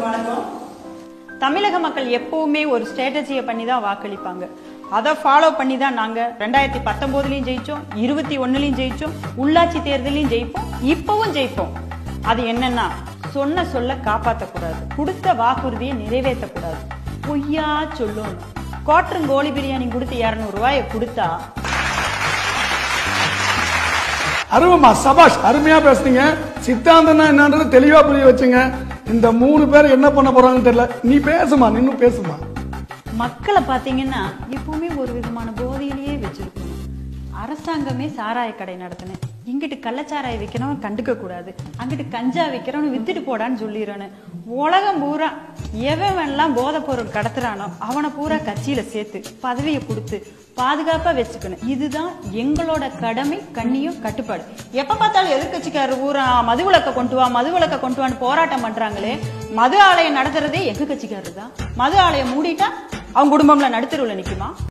வணக்கம். தமிழக மக்கள் எப்பவுமே ஒரு ஸ்ட்ராட்டஜியை பண்ணி தான் வாக்களிப்பாங்க. அதை ஃபாலோ பண்ணி தான் நாங்க 2019லயும் ஜெயிச்சோம், 21லயும் ஜெயிச்சோம், உள்ளாட்சி தேர்தலையும் ஜெயிப்போம், இப்பவும் ஜெயிப்போம். அது என்னன்னா, சொன்ன சொல்ல காப்பாற்றக்கூடாது, கொடுத்த வாக்குறுதியை நிறைவேற்றக்கூடாது, பொய்யா சொல்லணும். குவார்டர் கோழி பிரியாணி கொடுத்து 200 ரூபாயை கொடுத்தா அருவமா சபாஷ், அருமையா பேசுறீங்க. சித்தாந்தம்னா என்னன்றது தெளிவா புரிய வச்சுங்க. இந்த 3 பேர் என்ன பண்ண போறாங்கன்னு தெரியல. நீ பேசுமா, நின்னு பேசுமா. மக்களை பாத்தீங்கன்னா எப்பவுமே ஒரு விதமான போதையிலேயே வச்சிருக்கணும். அரசாங்கமே சாராய கடை நடத்தினேன், இங்கிட்டு கள்ளச்சாராய விற்கிறவன் கண்டுக்க கூடாது, அங்கிட்டு கஞ்சா விற்கிறவன் வித்துட்டு போடான்னு சொல்லிடுறேன்னு. உலகம் பூரா எவன்லாம் போதை பொருள் கடத்துறானோ அவனை பூரா கட்சியில சேர்த்து பதவியை கொடுத்து பாதுகாப்பா வச்சுக்கணும். இதுதான் எங்களோட கடமை, கண்ணியம், கட்டுப்பாடு. எப்ப பார்த்தாலும் எதிர்கட்சிக்காரர் பூரா மதுவிலக்க கொண்டு வா, மதுவிலக்க கொண்டு வான்னு போராட்டம் பண்றாங்களே. மது ஆலயம் நடத்துறதே எங்க கட்சிக்காரர் தான். மது ஆலயம் மூடிட்டா அவங்க குடும்பம்ல நடுத்தருவுல நிக்குமா?